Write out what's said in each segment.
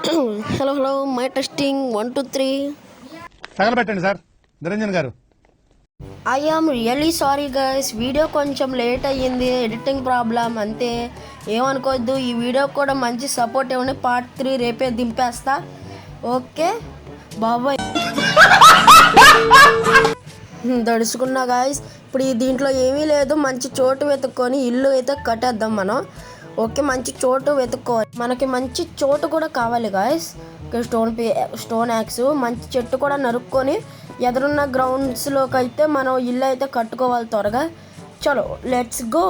Hello my testing 1 2 3 తగలబెట్టండి sir Niranjan గారు. I am really sorry guys, video కొంచెం late అయ్యింది, ఎడిటింగ్ ప్రాబ్లం అంతే, ఏమనుకోవద్దు. ఈ వీడియో కూడా మంచి సపోర్ట్ ఇవ్వండి. పార్ట్ 3 రేపే దింపేస్తా. ఓకే బాబాయ్. దడుచుకున్నా గాయస్. ఇప్పుడు దీంట్లో ఏమీ లేదు, మంచి చోటు వెతుక్కొని ఇల్లు అయితే కట్టేద్దాం మనం. ఓకే, మంచి చోటు వెతుక్కోవాలి. మనకి మంచి చోటు కూడా కావాలి గాయస్. స్టోన్ యాక్స్, మంచి చెట్టు కూడా నరుక్కొని ఎదురున్న గ్రౌండ్స్లోకి అయితే మనం ఇల్లు అయితే కట్టుకోవాలి త్వరగా. చలో లెట్స్ గో.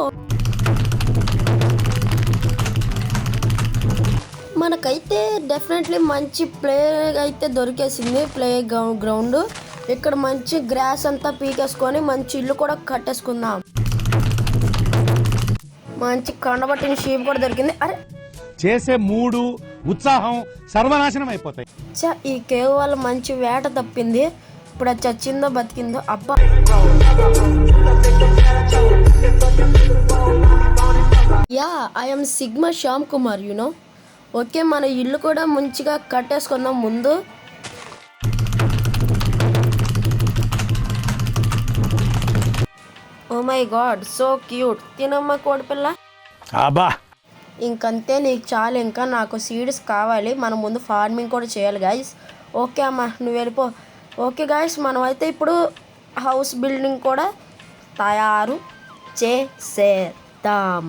మనకైతే డెఫినెట్లీ మంచి ప్లే అయితే దొరికేసింది. ప్లే గ్రౌండ్ ఇక్కడ మంచి గ్రాస్ అంతా పీకేసుకొని మంచి ఇల్లు కూడా కట్టేసుకుందాం. మంచి కండబట్టిన షీప్ కూడా దొరికింది. అరే చేసే మూడు ఉత్సాహం సర్వనాశనం అయిపోతాయి. ఈ కేవ్ వల్ల మంచి వేట తప్పింది. ఇప్పుడు అది చచ్చిందో బతికిందో అబ్బా. Yeah, I'm sigma Shyam Kumar you know. Okay, మన ఇల్లు కూడా మంచిగా కట్టేసుకుందాం ముందు. Oh my god, so cute. తినమ్మా కోడిపిల్ల. ఇంకంతే, నీకు చాలు. ఇంకా నాకు సీడ్స్ కావాలి. మనం ముందు ఫార్మింగ్ కూడా చేయాలి గాయస్. ఓకే అమ్మా, నువ్వు వెళ్ళిపో. ఓకే గాయస్, మనం అయితే ఇప్పుడు హౌస్ బిల్డింగ్ కూడా తయారు చేసేద్దాం.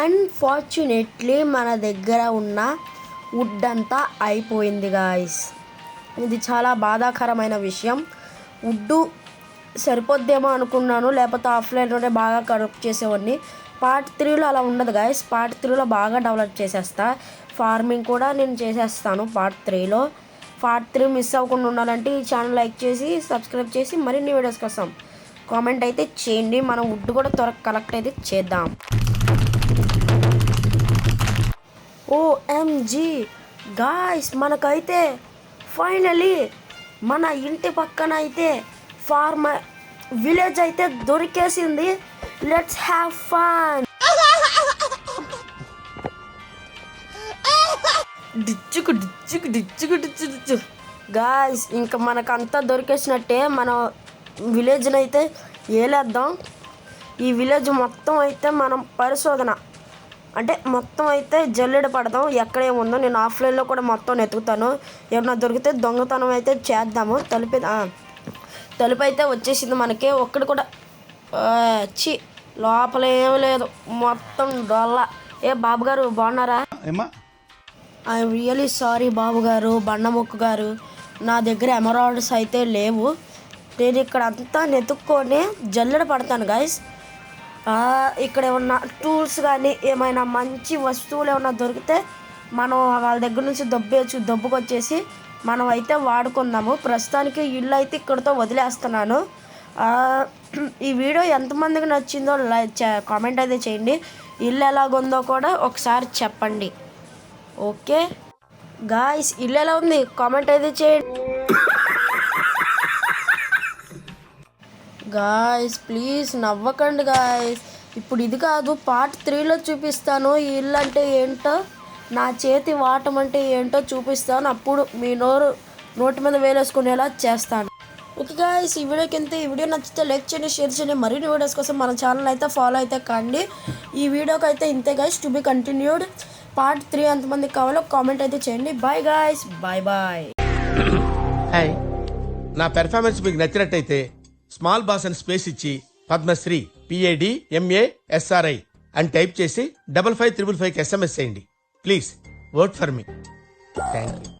అన్ఫార్చునేట్లీ మన దగ్గర ఉన్న వుడ్ అంతా అయిపోయింది గాయస్. ఇది చాలా బాధాకరమైన విషయం. వుడ్డు సరిపోద్దేమో అనుకున్నాను, లేకపోతే ఆఫ్లైన్లోనే బాగా కరెక్ట్ చేసేవాడిని. పార్ట్ 3లో అలా ఉండదు గాయస్. పార్ట్ 3లో బాగా డెవలప్ చేసేస్తా. ఫార్మింగ్ కూడా నేను చేసేస్తాను పార్ట్ 3లో. పార్ట్ 3 మిస్ అవ్వకుండా ఉండాలంటే ఈ ఛానల్ లైక్ చేసి సబ్స్క్రైబ్ చేసి మరిన్ని వీడియోస్ కోసం కామెంట్ అయితే చేయండి. మనం వుడ్ కూడా త్వరగా కలెక్ట్ అయితే చేద్దాం. ఓఎంజీ గాయ్స్, మనకైతే ఫైనలీ మన ఇంటి పక్కన అయితే విలేజ్ అయితే దొరికేసింది. Let's have fun. డిచ్చుకు డిచ్చుకు డిచ్చుకు డిచ్చు డిచ్చు గాయ్స్, ఇంకా మనకంతా దొరికేసినట్టే. మన విలేజ్ని అయితే ఏలేద్దాం. ఈ విలేజ్ మొత్తం అయితే మనం పరిశోధన అంటే మొత్తం అయితే జల్లెడ పడదాం. ఎక్కడేముందో నేను ఆఫ్లైన్లో కూడా మొత్తం వెతుకుతాను. ఏమన్నా దొరికితే దొంగతనం అయితే చేద్దాము. తలుపు అయితే వచ్చేసింది మనకి. ఒక్కడు కూడా లోపల ఏమి లేదు, మొత్తం డొల్ల. ఏ బాబు గారు బాగున్నారా? ఐఎమ్ రియలీ సారీ బాబు గారు, బండముక్కు గారు, నా దగ్గర ఎమరాల్డ్స్ అయితే లేవు. నేను ఇక్కడ అంతా నెతుక్కొని జల్లెడ పడతాను గాయస్. ఇక్కడ ఏమన్నా టూల్స్ కానీ ఏమైనా మంచి వస్తువులు ఏమన్నా దొరికితే మనం వాళ్ళ దగ్గర నుంచి దొబ్బుకొచ్చేసి మనం అయితే వాడుకుందాము. ప్రస్తుతానికి ఇల్లు అయితే ఇక్కడితో వదిలేస్తున్నాను. ఈ వీడియో ఎంతమందికి నచ్చిందో కామెంట్ అయితే చేయండి. ఇల్లు ఎలాగుందో కూడా ఒకసారి చెప్పండి. ఓకే గాయ్స్, ఇల్లు ఎలా ఉంది కామెంట్ అయితే చేయండి. గాయస్ ప్లీజ్ నవ్వకండి గాయస్. ఇప్పుడు ఇది కాదు, పార్ట్ 3లో చూపిస్తాను ఈ ఇల్లు అంటే ఏంటో, నా చేతి వాటం అంటే ఏంటో చూపిస్తాను. అప్పుడు మీ నోటి మీద వేలేసుకునేలా చేస్తాను. ఓకే గాయస్, ఈ వీడియోకి ఇంతే. ఈ వీడియో నచ్చితే లైక్ చేయండి, షేర్ చేయండి. మరిన్ని వీడియోస్ కోసం మన ఛానల్ అయితే ఫాలో అయితే కండి. ఈ వీడియోకి అయితే ఇంతే guys, to be continued. Part 3 ఎంతమందికి కావాలో కామెంట్ అయితే చేయండి. Bye guys, bye bye. నా పెర్ఫార్మెన్స్ మీకు నచ్చినట్టయితే స్మాల్ బాస్ అని స్పేస్ ఇచ్చి పద్మశ్రీ PADMASRI అని టైప్ చేసి 555555కి SMS చేయండి. Please vote for me. Thank you.